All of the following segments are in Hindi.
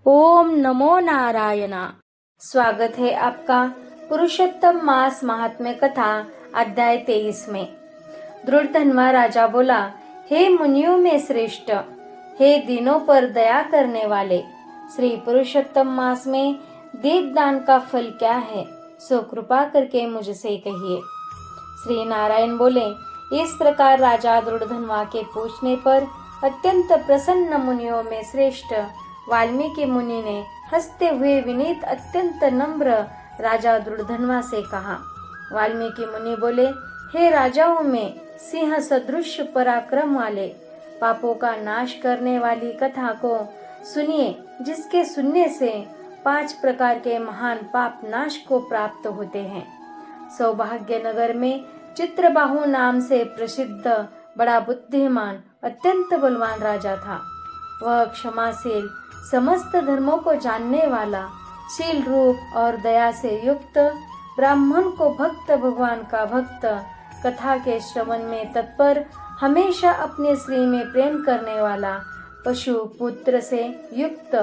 ओम नमो नारायणा। स्वागत है आपका पुरुषोत्तम मास महात्म्य कथा अध्याय 23 में। दृढ़धनवा राजा बोला, हे मुनियों में श्रेष्ठ, हे दिनों पर दया करने वाले, श्री पुरुषोत्तम मास में दीपदान का फल क्या है, सो कृपा करके मुझसे कहिए। श्री नारायण बोले, इस प्रकार राजा दृढ़धनवा के पूछने पर अत्यंत प्रसन्न मुनियों में श्रेष्ठ वाल्मीकि मुनि ने हंसते हुए विनीत अत्यंत नम्र राजा दृढ़धनवा से कहा। वाल्मीकि मुनि बोले, हे राजाओं में सिंह सदृश पराक्रम वाले, पापों का नाश करने वाली कथा को सुनिए, जिसके सुनने से 5 प्रकार के महान पाप नाश को प्राप्त होते हैं। सौभाग्य नगर में चित्रबाहु नाम से प्रसिद्ध बड़ा बुद्धिमान अत्यंत बलवान राजा था। वह क्षमाशील, समस्त धर्मों को जानने वाला, शील रूप और दया से युक्त, ब्राह्मण को भक्त, भगवान का भक्त, कथा के श्रवण में तत्पर, हमेशा अपने श्री में प्रेम करने वाला, पशु पुत्र से युक्त,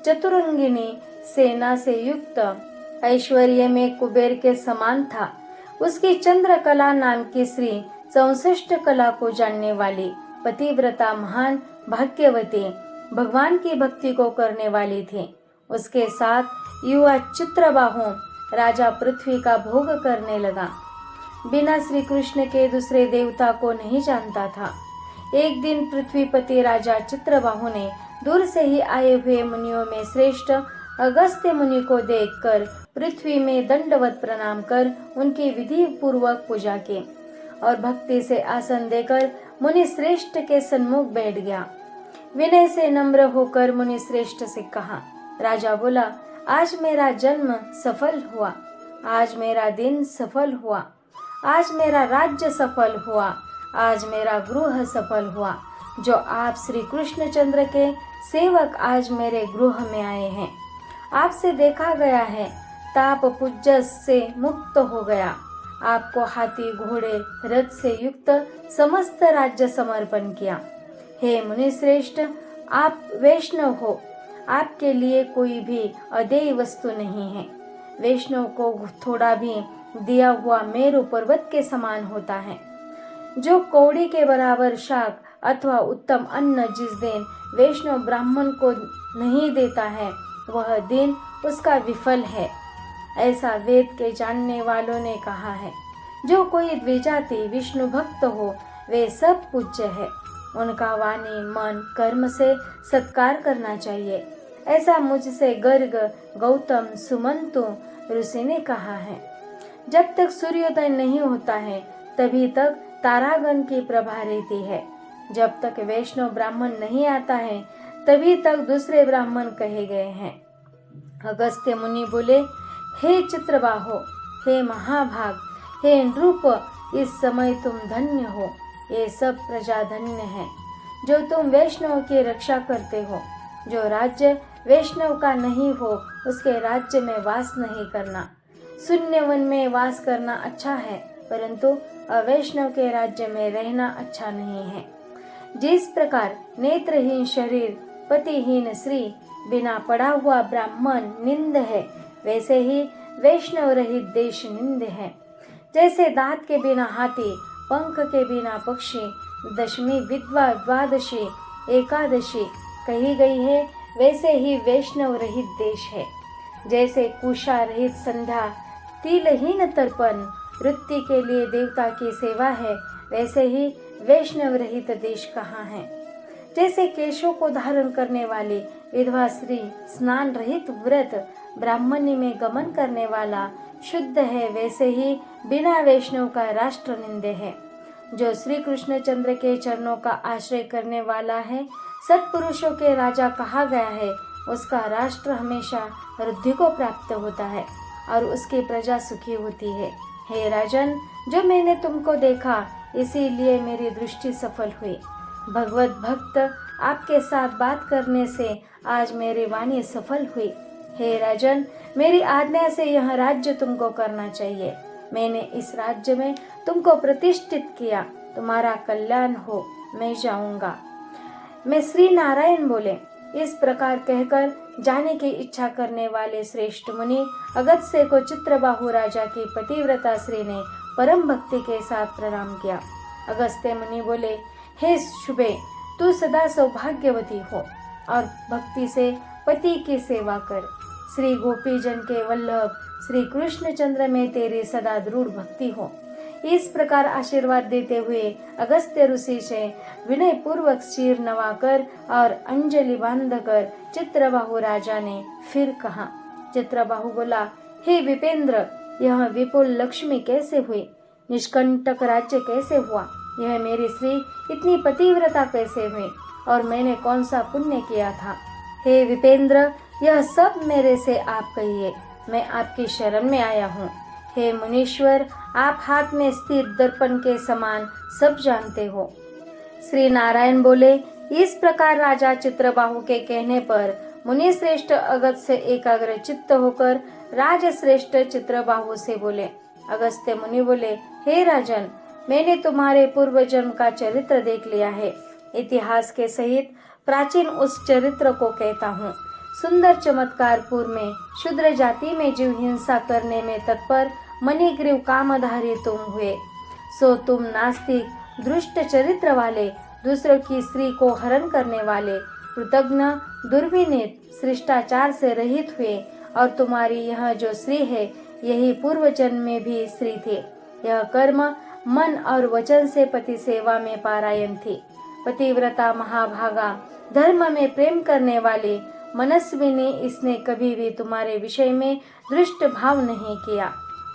चतुरंगिनी सेना से युक्त, ऐश्वर्य में कुबेर के समान था। उसकी चंद्रकला नाम की स्त्री 64 कला को जानने वाली, पतिव्रता, महान भाग्यवती, भगवान की भक्ति को करने वाली थी। उसके साथ युवा चित्रबाहु राजा पृथ्वी का भोग करने लगा। बिना श्री कृष्ण के दूसरे देवता को नहीं जानता था। एक दिन पृथ्वीपति राजा चित्रबाहु ने दूर से ही आए हुए मुनियों में श्रेष्ठ अगस्त्य मुनि को देखकर पृथ्वी में दंडवत प्रणाम कर उनकी विधि पूर्वक पूजा की और भक्ति से आसन देकर मुनि श्रेष्ठ के सन्मुख बैठ गया। विनय से नम्र होकर मुनि श्रेष्ठ से कहा। राजा बोला, आज मेरा जन्म सफल हुआ, आज मेरा दिन सफल हुआ, आज मेरा राज्य सफल हुआ, आज मेरा गृह सफल हुआ। जो आप श्री कृष्णचंद्र के सेवक आज मेरे गृह में आए हैं, आपसे देखा गया है, ताप पुज्जस से मुक्त हो गया। आपको हाथी, घोड़े, रथ से युक्त समस्त राज्य समर्पण किया। हे मुनि श्रेष्ठ, आप वैष्णव हो, आपके लिए कोई भी अदेय वस्तु नहीं है। वैष्णव को थोड़ा भी दिया हुआ मेरु पर्वत के समान होता है। जो कौड़ी के बराबर शाक अथवा उत्तम अन्न जिस दिन वैष्णव ब्राह्मण को नहीं देता है, वह दिन उसका विफल है, ऐसा वेद के जानने वालों ने कहा है। जो कोई द्विजाति विष्णु भक्त हो, वे सब पूज्य है। उनका वाणी, मन, कर्म से सत्कार करना चाहिए, ऐसा मुझसे गर्ग, गौतम, सुमंतु ऋषि ने कहा है। जब तक सूर्योदय नहीं होता है, तभी तक तारागण की प्रभा रहती है। जब तक वैष्णव ब्राह्मण नहीं आता है, तभी तक दूसरे ब्राह्मण कहे गए हैं। अगस्त्य मुनि बोले, हे चित्रबाहो, हे महाभाग, हे नृप, इस समय तुम धन्य हो, ये सब प्रजा धन्य है, जो तुम वैष्णव की रक्षा करते हो। जो राज्य वैष्णव का नहीं हो, उसके राज्य में वास नहीं करना। शून्य वन में वास करना अच्छा है, परंतु अवैष्णव के राज्य में रहना अच्छा नहीं है। जिस प्रकार नेत्रहीन शरीर, पतिहीन स्त्री, बिना पढ़ा हुआ ब्राह्मण निंद है, वैसे ही वैष्णव रहित देश निंद है। जैसे दांत के बिना हाथी, पंख के बिना पक्षी, दशमी, विधवा, द्वादशी, एकादशी कही गई है, वैसे ही वैष्णव रहित देश है। जैसे कुशा रहित संध्या, तिलहीन तर्पण, वृत्ति के लिए देवता की सेवा है, वैसे ही वैष्णव रहित देश कहाँ है। जैसे केशों को धारण करने वाली विधवा स्त्री, स्नान रहित व्रत, ब्राह्मणी में गमन करने वाला शुद्ध है, वैसे ही बिना वैष्णव का राष्ट्र निंदे है। जो श्री कृष्णचंद्र के चरणों का आश्रय करने वाला है, सत्पुरुषों के राजा कहा गया है, उसका राष्ट्र हमेशा वृद्धि को प्राप्त होता है और उसकी प्रजा सुखी होती है। हे राजन, जो मैंने तुमको देखा, इसीलिए मेरी दृष्टि सफल हुई। भगवत भक्त आपके साथ बात करने से आज मेरी वाणी सफल हुई। हे राजन, मेरी आज्ञा से यह राज्य तुमको करना चाहिए। मैंने इस राज्य में तुमको प्रतिष्ठित किया, तुम्हारा कल्याण हो, मैं जाऊंगा। मैं श्री नारायण बोले, इस प्रकार कहकर जाने की इच्छा करने वाले श्रेष्ठ मुनि अगस्त्य को चित्रबाहु राजा की पतिव्रता श्री ने परम भक्ति के साथ प्रणाम किया। अगस्त्य मुनि बोले, हे शुभे, तू सदा सौभाग्यवती हो और भक्ति से पति की सेवा कर। श्री गोपी जन के वल्लभ श्री कृष्णचंद्र में तेरी सदा दृढ़ भक्ति हो। इस प्रकार आशीर्वाद देते हुए अगस्त्य ऋषि से विनय पूर्वक सिर नवाकर और अंजलि बांधकर चित्रबाहु राजा ने फिर कहा। चित्रबाहु बोला, हे विपेंद्र, यह विपुल लक्ष्मी कैसे हुई? निष्कंटक राज्य कैसे हुआ? यह मेरी स्त्री इतनी पतिव्रता कैसे हुई? और मैंने कौन सा पुण्य किया था? हे विपेंद्र, यह सब मेरे से आप कहिए, मैं आपकी शरण में आया हूँ। हे मुनीश्वर, आप हाथ में स्थिर दर्पण के समान सब जानते हो। श्री नारायण बोले, इस प्रकार राजा चित्रबाहु के कहने पर मुनि श्रेष्ठ अगस्त्य एकाग्र चित्त होकर राजश्रेष्ठ चित्रबाहु से बोले। अगस्त्य मुनि बोले, हे राजन, मैंने तुम्हारे पूर्व जन्म का चरित्र देख लिया है। इतिहास के सहित प्राचीन उस चरित्र को कहता हूँ। सुंदर चमत्कारपुर में शूद्र जाति में जीव हिंसा करने में तत्पर मणिग्रीव कामधारी तुम हुए। सो तुम नास्तिक, दुष्ट चरित्र वाले, दूसरों की स्त्री को हरण करने वाले, कृतज्ञ, दुर्विनीत, शिष्टाचार से रहित हुए। और तुम्हारी यह जो स्त्री है, यही पूर्व जन्म में भी स्त्री थी। यह कर्म मन और वचन से पति सेवा में पारायण थी। पतिव्रता महाभागा, धर्म में प्रेम करने वाली मनस्विनी, इसने कभी भी तुम्हारे विषय में दृष्ट भाव नहीं किया।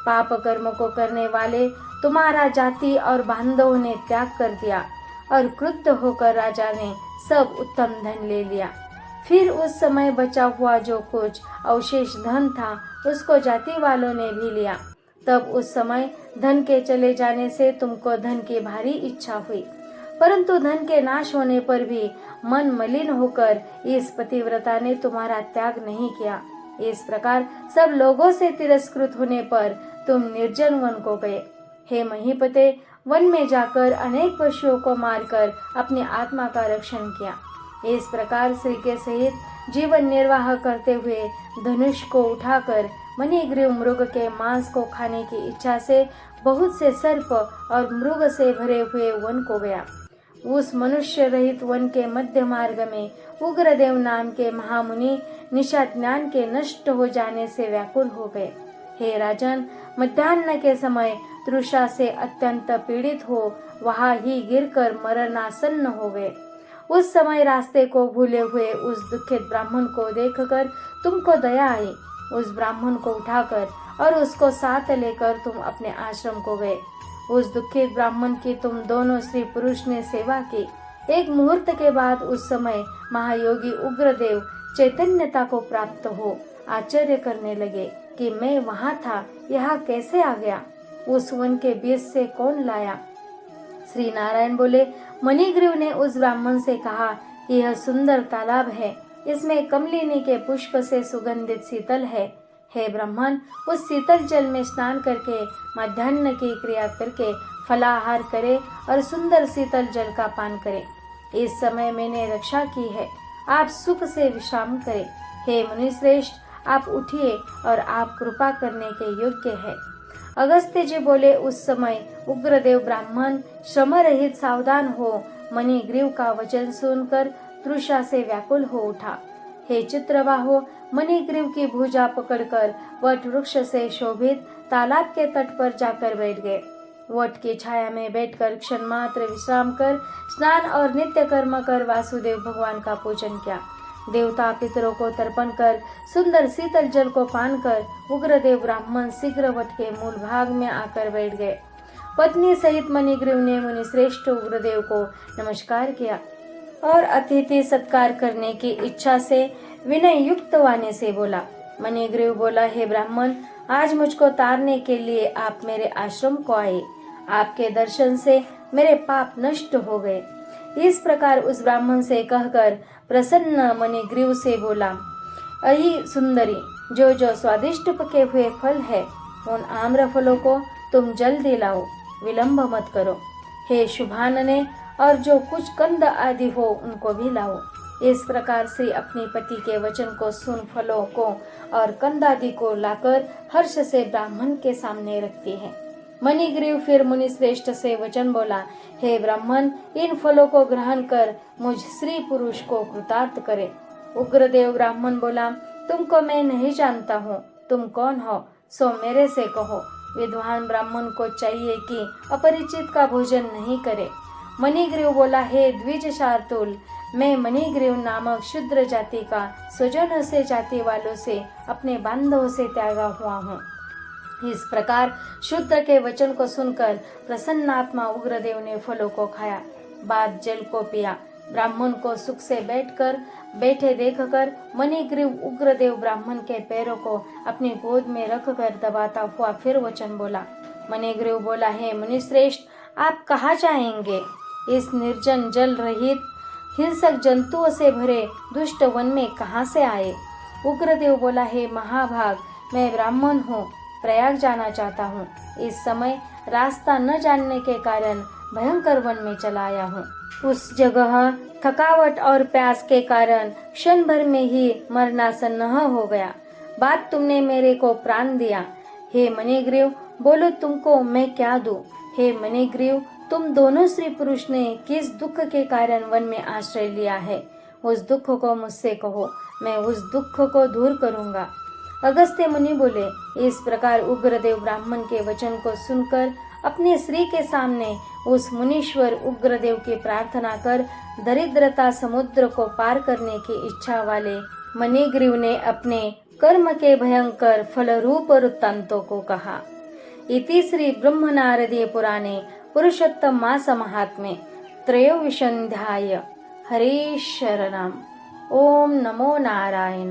पाप कर्म को करने वाले तुम्हारा जाति और बांधवों ने त्याग कर दिया और क्रुद्ध होकर राजा ने सब उत्तम धन ले लिया। फिर उस समय बचा हुआ जो कुछ अवशेष धन था, उसको जाति वालों ने भी लिया। तब उस समय धन के चले जाने से तुमको धन की भारी इच्छा हुई, परंतु धन के नाश होने पर भी मन मलिन होकर इस पतिव्रता ने तुम्हारा त्याग नहीं किया। इस प्रकार सब लोगों से तिरस्कृत होने पर तुम निर्जन वन को गए। हे महीपते, वन में जाकर अनेक पशुओं को मारकर अपनी आत्मा का रक्षण किया। इस प्रकार स्त्री के सहित जीवन निर्वाह करते हुए धनुष को उठाकर मणिग्रीव मृग के मांस को खाने की इच्छा से बहुत से सर्प और मृग से भरे हुए वन को गया। उस मनुष्य रहित वन के मध्य मार्ग में उग्रदेव नाम के महामुनि निषाद ज्ञान के नष्ट हो जाने से व्याकुल हो गए। हे राजन, मध्याह्न के समय तृषा से अत्यंत पीड़ित हो वहां ही गिरकर मरणासन्न हो गए। उस समय रास्ते को भूले हुए उस दुखित ब्राह्मण को देखकर तुमको दया आई। उस ब्राह्मण को उठाकर और उसको साथ लेकर तुम अपने आश्रम को गए। उस दुखित ब्राह्मण की तुम दोनों स्त्री पुरुष ने सेवा की। एक मुहूर्त के बाद उस समय महायोगी उग्रदेव चैतन्यता को प्राप्त हो आश्चर्य करने लगे कि मैं वहां था, यहाँ कैसे आ गया? उस वन के बीच से कौन लाया? श्री नारायण बोले, मणिग्रीव ने उस ब्राह्मण से कहा कि यह सुंदर तालाब है, इसमें कमलिनी के पुष्प से सुगंधित शीतल है। हे ब्राह्मण, उस शीतल जल में स्नान करके मध्याह्न की क्रिया करके फलाहार करे और सुंदर शीतल जल का पान करे। इस समय मैंने रक्षा की है, आप सुख से विश्राम करें। हे मुनिश्रेष्ठ, आप उठिए और आप कृपा करने के योग्य है। अगस्त्य जी बोले, उस समय उग्रदेव ब्राह्मण श्रम रहित सावधान हो मणिग्रीव का वचन सुनकर तृषा से व्याकुल हो उठा। हे चित्रबाहो, मणिग्रीव की भुजा पकड़कर वट वृक्ष से शोभित तालाब के तट पर जाकर बैठ गए। वट की छाया में बैठकर क्षण मात्र विश्राम कर स्नान और नित्य कर्म कर वासुदेव भगवान का पूजन किया। देवता पितरों को तर्पण कर सुंदर शीतल जल को पान कर उग्रदेव ब्राह्मण शीघ्र वट के मूल भाग में आकर बैठ गए। पत्नी सहित मणिग्रीव ने मुनि श्रेष्ठ उग्रदेव को नमस्कार किया और अतिथि सत्कार करने की इच्छा से विनय युक्त वाणी से बोला। मणिग्रीव बोला, हे ब्राह्मण, आज मुझको तारने के लिए आप मेरे आश्रम को आए। आपके दर्शन से मेरे पाप नष्ट हो गए। इस प्रकार उस ब्राह्मण से कहकर प्रसन्न मणिग्रीव से बोला, अहि सुंदरी, जो जो स्वादिष्ट पके हुए फल है उन आम्र फलों को तुम जल्दी लाओ, विलंब मत करो। हे शुभानने, और जो कुछ कंद आदि हो उनको भी लाओ। इस प्रकार से अपने पति के वचन को सुन फलों को और कंदादि को लाकर हर्ष से ब्राह्मण के सामने रखती है। मणिग्रीव फिर मुनि श्रेष्ठ से वचन बोला, हे ब्राह्मण, इन फलों को ग्रहण कर मुझ स्त्री पुरुष को कृतार्थ करे। उग्रदेव ब्राह्मण बोला, तुमको मैं नहीं जानता हूँ, तुम कौन हो, सो मेरे से कहो। विद्वान ब्राह्मण को चाहिए कि अपरिचित का भोजन नहीं करे। मणिग्रीव बोला, हे द्विज शार्दूल, मैं मणिग्रीव नामक शूद्र जाति का स्वजनों से जाति वालों से अपने बांधवों से त्यागा हुआ हूँ। इस प्रकार शूद्र के वचन को सुनकर प्रसन्नात्मा उग्रदेव ने फलों को खाया, बाद जल को पिया। ब्राह्मण को सुख से बैठे देखकर मणिग्रीव उग्रदेव ब्राह्मण के पैरों को अपनी गोद में रखकर दबाता हुआ फिर वचन बोला। मणिग्रीव बोला, हे मुनिश्रेष्ठ, आप कहाँ जाएंगे? इस निर्जन जल रहित हिंसक जंतुओं से भरे दुष्ट वन में कहाँ से आए? उग्रदेव बोला, हे महाभाग, मैं ब्राह्मण हूँ, प्रयाग जाना चाहता हूँ। इस समय रास्ता न जानने के कारण भयंकर वन में चला आया हूँ। उस जगह थकावट और प्यास के कारण क्षण भर में ही मरणासन हो गया। बात तुमने मेरे को प्राण दिया। हे मणिग्रीव, बोलो तुमको मैं क्या दूं? हे मणिग्रीव, तुम दोनों स्त्री पुरुष ने किस दुख के कारण वन में आश्रय लिया है? उस दुख को मुझसे कहो, मैं उस दुख को दूर करूंगा। अगस्त्य मुनि बोले, इस प्रकार उग्रदेव ब्राह्मण के वचन को सुनकर अपने श्री के सामने उस मुनीश्वर उग्रदेव की प्रार्थना कर दरिद्रता समुद्र को पार करने की इच्छा वाले मणिग्रीव ने अपने कर्म के भयंकर फलरूप वृत्तांतों को कहा। इति श्री ब्रह्मनारदीय पुराणे पुरुषोत्तम मास महात्म्ये त्रयोविंशोऽध्याय। हरे शरणम। ओम नमो नारायण।